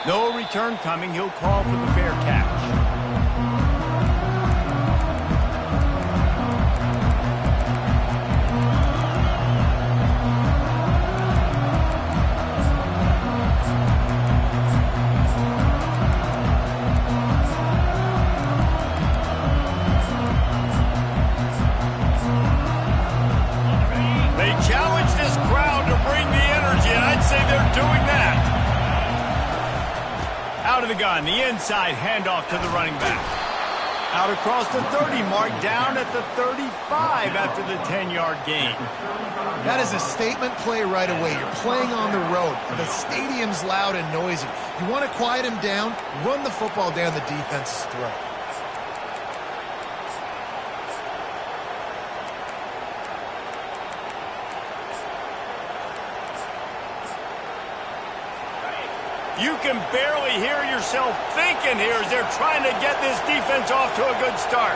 No return coming. He'll call for the fair catch. They challenge this crowd to bring the energy, and I'd say they're doing that. Out of the gun, the inside handoff to the running back. Out across the 30 mark, down at the 35 after the 10-yard gain. That is a statement play right away. You're playing on the road. The stadium's loud and noisy. You want to quiet him down, run the football down the defense's throat. You can barely hear yourself thinking here as they're trying to get this defense off to a good start.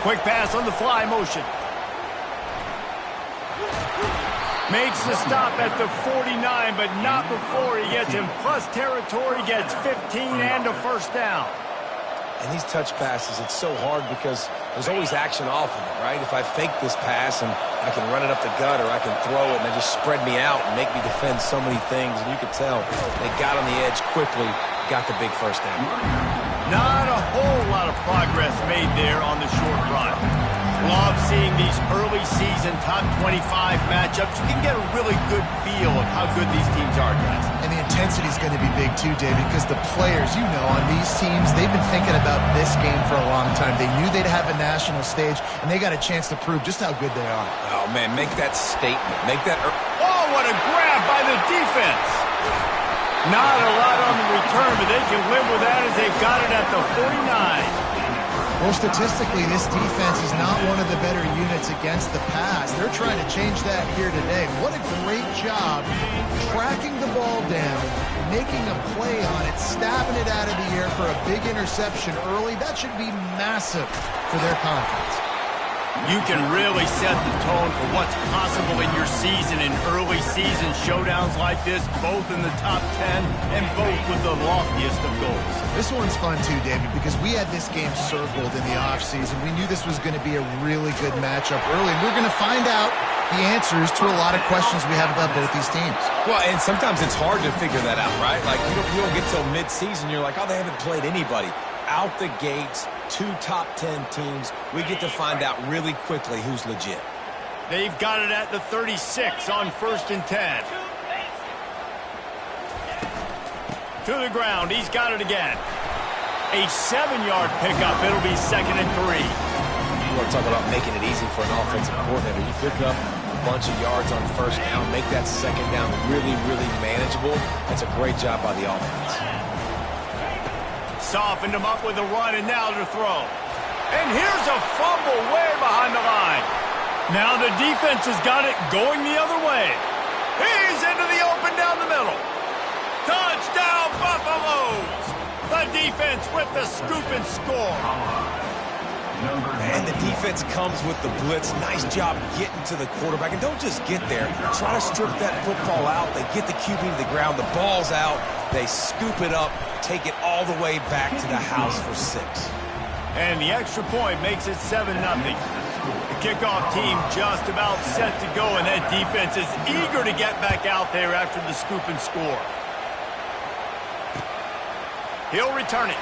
Quick pass on the fly motion. Makes the stop at the 49, but not before he gets in plus territory, gets 15 and a first down. And these touch passes, it's so hard because there's always action off of it, right? If I fake this pass and I can run it up the gut or I can throw it and they just spread me out and make me defend so many things. And you could tell they got on the edge quickly, got the big first down. Not a whole lot of progress made there on the short run. Love seeing these early season top 25 matchups. You can get a really good feel of how good these teams are, guys. And the intensity is going to be big too, David, because the players, you know, on these teams, they've been thinking about this game for a long time. They knew they'd have a national stage, and they got a chance to prove just how good they are. Oh, man, make that statement. Make that... Oh, what a grab by the defense. Not a lot on the return, but they can live with that as they've got it at the 49. Well, statistically, this defense is not one of the better units against the pass. They're trying to change that here today. What a great job tracking the ball down, making a play on it, stabbing it out of the air for a big interception early. That should be massive for their confidence. You can really set the tone for what's possible in your season in early season showdowns like this, both in the top 10 and both with the loftiest of goals. This one's fun too, David, because we had this game circled in the offseason. We knew this was going to be a really good matchup early. We're going to find out the answers to a lot of questions we have about both these teams. Well, and sometimes it's hard to figure that out, right? Like, you don't get till mid-season, you're like, oh, they haven't played anybody. Out the gates, 2 top 10 teams. We get to find out really quickly who's legit. They've got it at the 36 on 1st and 10. To the ground, he's got it again. A 7-yard pickup. It'll be 2nd and 3. You want to talk about making it easy for an offensive coordinator. You pick up a bunch of yards on 1st down, make that 2nd down really, really manageable. That's a great job by the offense. Softened him up with a run, and now to throw. And here's a fumble way behind the line. Now the defense has got it going the other way. He's into the open down the middle. Touchdown, Buffaloes! The defense with the scoop and score. And the defense comes with the blitz. Nice job getting to the quarterback. And don't just get there. Try to strip that football out. They get the QB to the ground. The ball's out. They scoop it up, take it all the way back to the house for 6. And the extra point makes it 7-0. The kickoff team just about set to go, and that defense is eager to get back out there after the scoop and score. He'll return it.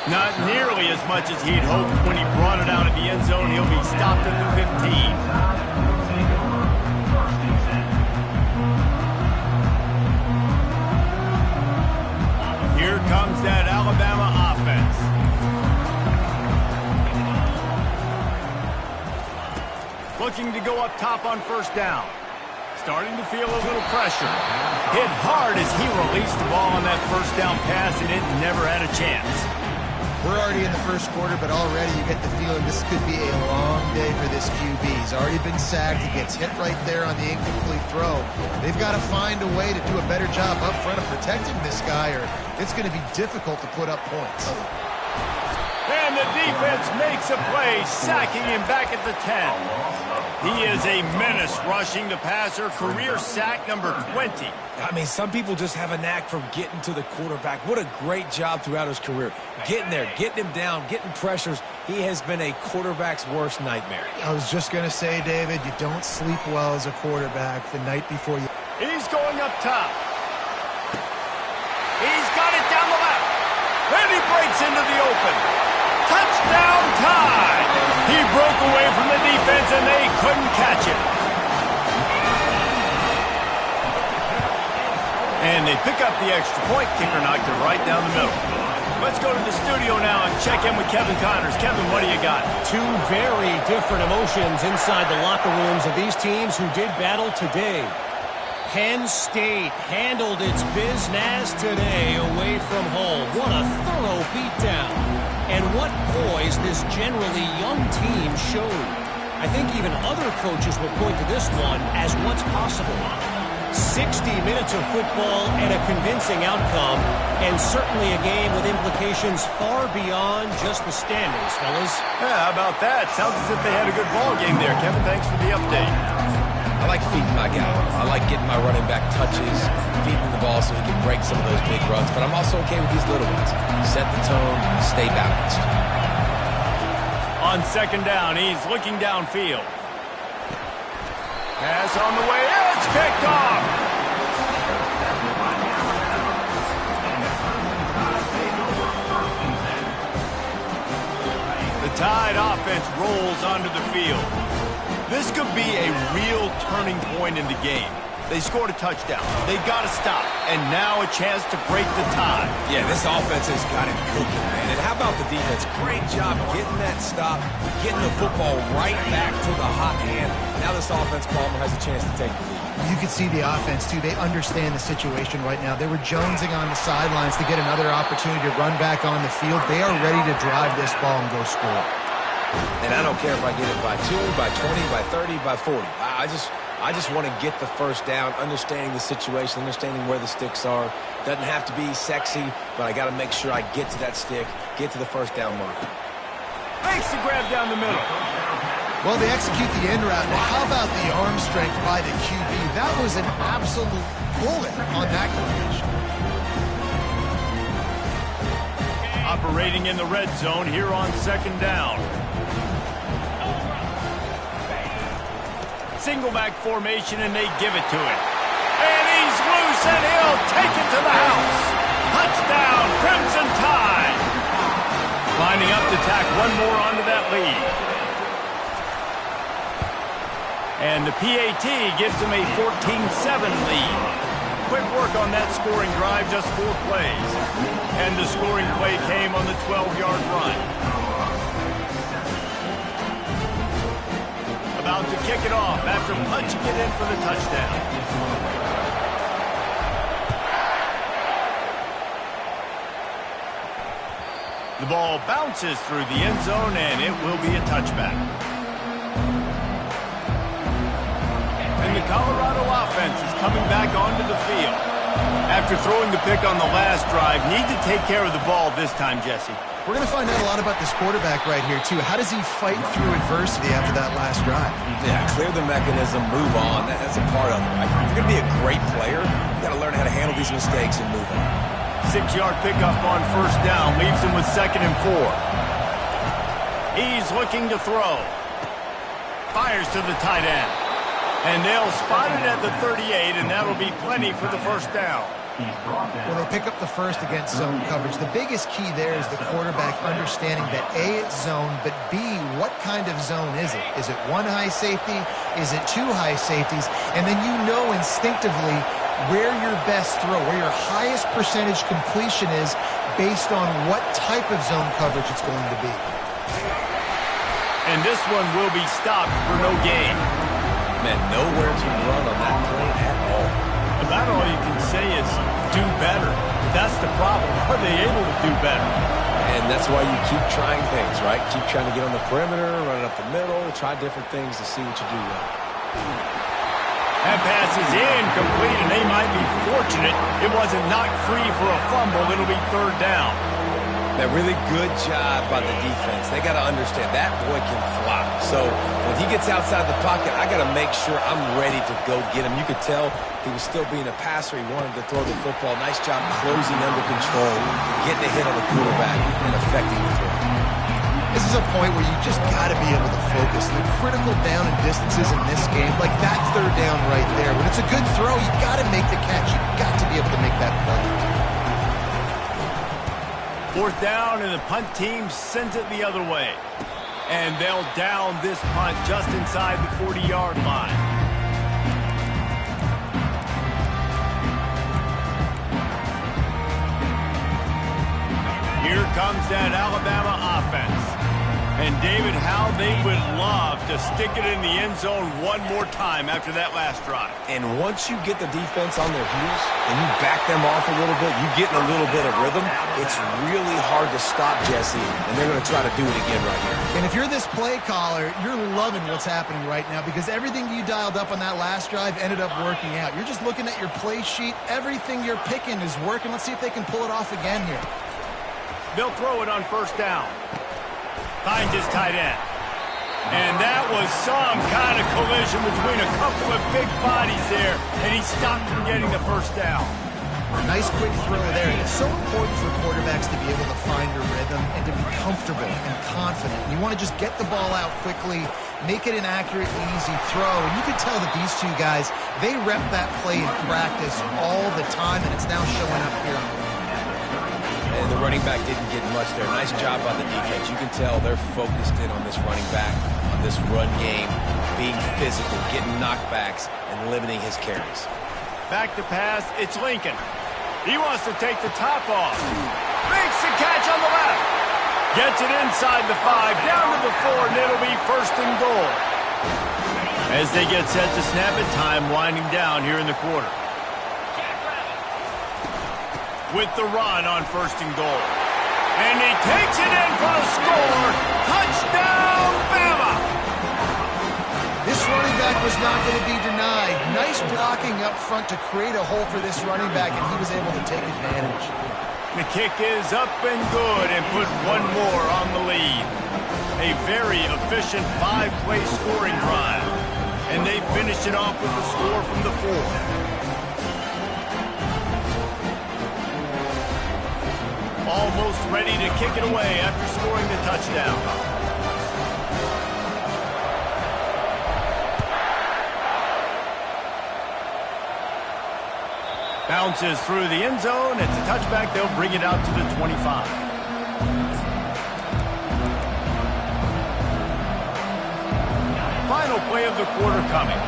Not nearly as much as he'd hoped when he brought it out of the end zone. He'll be stopped at the 15. Here comes that Alabama offense. Looking to go up top on 1st down. Starting to feel a little pressure. Hit hard as he released the ball on that 1st down pass, and it never had a chance. We're already in the 1st quarter, but already you get the feeling this could be a long day for this QB. He's already been sacked. He gets hit right there on the incomplete throw. They've got to find a way to do a better job up front of protecting this guy, or it's going to be difficult to put up points. And the defense makes a play, sacking him back at the 10. He is a menace rushing the passer. Career sack number 20. I mean, some people just have a knack for getting to the quarterback. What a great job throughout his career. Getting there, getting him down, getting pressures. He has been a quarterback's worst nightmare. I was just going to say, David, you don't sleep well as a quarterback the night before you... He's going up top. He's got it down the left. And he breaks into the open. Touchdown tie. He broke away from the defense and they couldn't catch him. And they pick up the extra point. Kicker knocked it right down the middle. Let's go to the studio now and check in with Kevin Connors. Kevin, what do you got? Two very different emotions inside the locker rooms of these teams who did battle today. Penn State handled its business today away from home. What a thorough beatdown. And what poise this generally young team showed. I think even other coaches will point to this one as what's possible. 60 minutes of football and a convincing outcome, and certainly a game with implications far beyond just the standings, fellas. Yeah, how about that? Sounds as if they had a good ball game there. Kevin, thanks for the update. I like feeding my guy. I like getting my running back touches, feeding the ball so he can break some of those big runs. But I'm also okay with these little ones. Set the tone, stay balanced. On second down, he's looking downfield. Pass on the way. It's kicked off. The Tide offense rolls onto the field. This could be a real turning point in the game. They scored a touchdown. They got to stop. And now a chance to break the tie. Yeah, this offense has got it cooking, man. And how about the defense? Great job getting that stop, getting the football right back to the hot hand. Now this offense, Palmer, has a chance to take the lead. You can see the offense, too. They understand the situation right now. They were jonesing on the sidelines to get another opportunity to run back on the field. They are ready to drive this ball and go score. And I don't care if I get it by 2, by 20, by 30, by 40. I just want to get the first down, understanding the situation, understanding where the sticks are. Doesn't have to be sexy, but I got to make sure I get to that stick, get to the first down marker. Makes the grab down the middle. Well, they execute the end route. Now, how about the arm strength by the QB? That was an absolute bullet on that completion. Operating in the red zone here on second down. Single back formation, and they give it to him. And he's loose, and he'll take it to the house. Touchdown, Crimson Tide. Lining up to tack one more onto that lead. And the PAT gives them a 14-7 lead. Quick work on that scoring drive, just 4 plays. And the scoring play came on the 12-yard run. About to kick it off after punching it in for the touchdown. The ball bounces through the end zone, and it will be a touchback. And the Colorado offense is coming back onto the field. After throwing the pick on the last drive, need to take care of the ball this time, Jesse. We're going to find out a lot about this quarterback right here, too. How does he fight through adversity after that last drive? Yeah, clear the mechanism, move on. That's a part of it, right? If you're going to be a great player, you got to learn how to handle these mistakes and move on. 6-yard pickup on first down leaves him with 2nd and 4. He's looking to throw. Fires to the tight end. And they'll spot it at the 38, and that'll be plenty for the first down. Well, they pick up the first against zone coverage. The biggest key there is the quarterback understanding that A, it's zone, but B, what kind of zone is it? Is it 1 high safety? Is it 2 high safeties? And then you know instinctively where your best throw, where your highest percentage completion is based on what type of zone coverage it's going to be. And this one will be stopped for no gain. Man, nowhere to run on that play at all. About all you can say is do better. That's the problem. Are they able to do better? And that's why you keep trying things, right? Keep trying to get on the perimeter, run it up the middle, try different things to see what you do well. That pass is incomplete, and they might be fortunate it wasn't knocked free for a fumble. It'll be 3rd down. A really good job by the defense. They got to understand that boy can fly. So when he gets outside the pocket, I got to make sure I'm ready to go get him. You could tell he was still being a passer. He wanted to throw the football. Nice job closing under control, getting a hit on the quarterback, and affecting the throw. This is a point where you just got to be able to focus. The critical down and distances in this game, like that third down right there. When it's a good throw, you got to make the catch. You got to be able to make that play. Fourth down, and the punt team sends it the other way. And they'll down this punt just inside the 40-yard line. Here comes that Alabama offense. And, David, how they would love to stick it in the end zone one more time after that last drive. And once you get the defense on their heels and you back them off a little bit, you get in a little bit of rhythm, it's really hard to stop, Jesse, and they're going to try to do it again right here. And if you're this play caller, you're loving what's happening right now because everything you dialed up on that last drive ended up working out. You're just looking at your play sheet. Everything you're picking is working. Let's see if they can pull it off again here. They'll throw it on first down. Finds his tight end. And that was some kind of collision between a couple of big bodies there, and he stopped from getting the first down. Nice quick throw there. It's so important for quarterbacks to be able to find a rhythm and to be comfortable and confident. You want to just get the ball out quickly, make it an accurate, easy throw. And you can tell that these two guys, they rep that play in practice all the time, and it's now showing up here on the field. And the running back didn't get much there. Nice job by the defense. You can tell they're focused in on this running back, on this run game, being physical, getting knockbacks, and limiting his carries. Back to pass, it's Lincoln. He wants to take the top off. Makes the catch on the left. Gets it inside the 5, down to the 4, and it'll be first and goal. As they get set to snap it, time winding down here in the quarter. With the run on first and goal. And he takes it in for a score. Touchdown, Bama! This running back was not going to be denied. Nice blocking up front to create a hole for this running back, and he was able to take advantage. The kick is up and good and put one more on the lead. A very efficient 5-play scoring drive. And they finish it off with the score from the 4. Almost ready to kick it away after scoring the touchdown. Bounces through the end zone. It's a touchback. They'll bring it out to the 25. Final play of the quarter coming.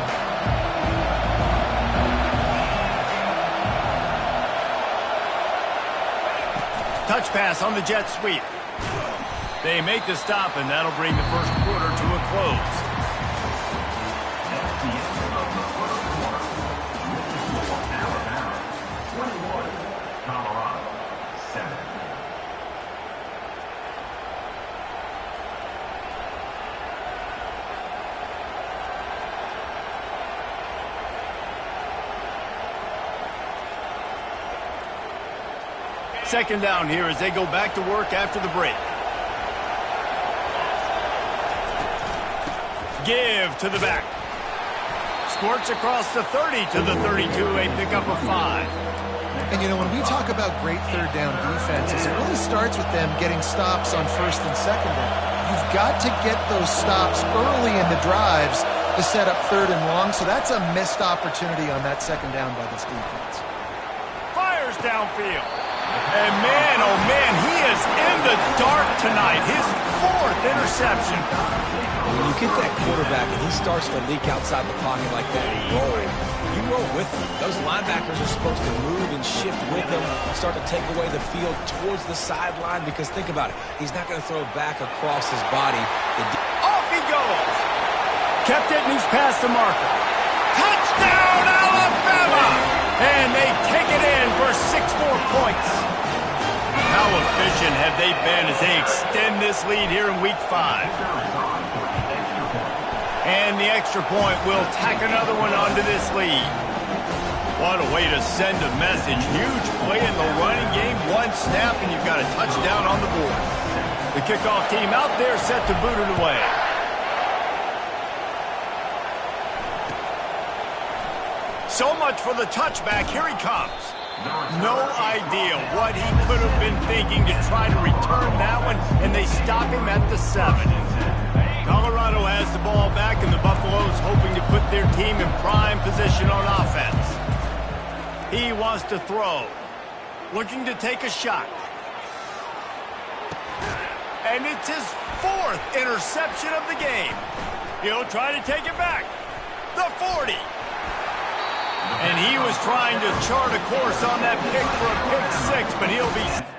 Touch pass on the jet sweep. They make the stop, and that'll bring the first quarter to a close. Second down here as they go back to work after the break. Give to the back. Squirts across the 30 to the 32, a pickup of 5. And, you know, when we talk about great third down defenses, it really starts with them getting stops on first and second down. You've got to get those stops early in the drives to set up third and long, so that's a missed opportunity on that second down by this defense. Fires downfield. And man, oh man, he is in the dark tonight. His 4th interception. When you get that quarterback and he starts to leak outside the pocket like that and roll, you roll with him. Those linebackers are supposed to move and shift with him, start to take away the field towards the sideline, because think about it, he's not going to throw back across his body. Off he goes. Kept it and he's past the marker. Touchdown, Alabama! And they take it in for 6 more points. How efficient have they been as they extend this lead here in Week 5? And the extra point will tack another one onto this lead. What a way to send a message. Huge play in the running game. One snap, and you've got a touchdown on the board. The kickoff team out there set to boot it away. So much for the touchback. Here he comes. No idea what he could have been thinking to try to return that one, and they stop him at the 7. Colorado has the ball back, and the Buffaloes hoping to put their team in prime position on offense. He wants to throw. Looking to take a shot. And it's his 4th interception of the game. He'll try to take it back. The 40. And he was trying to chart a course on that pick for a pick 6, but he'll be...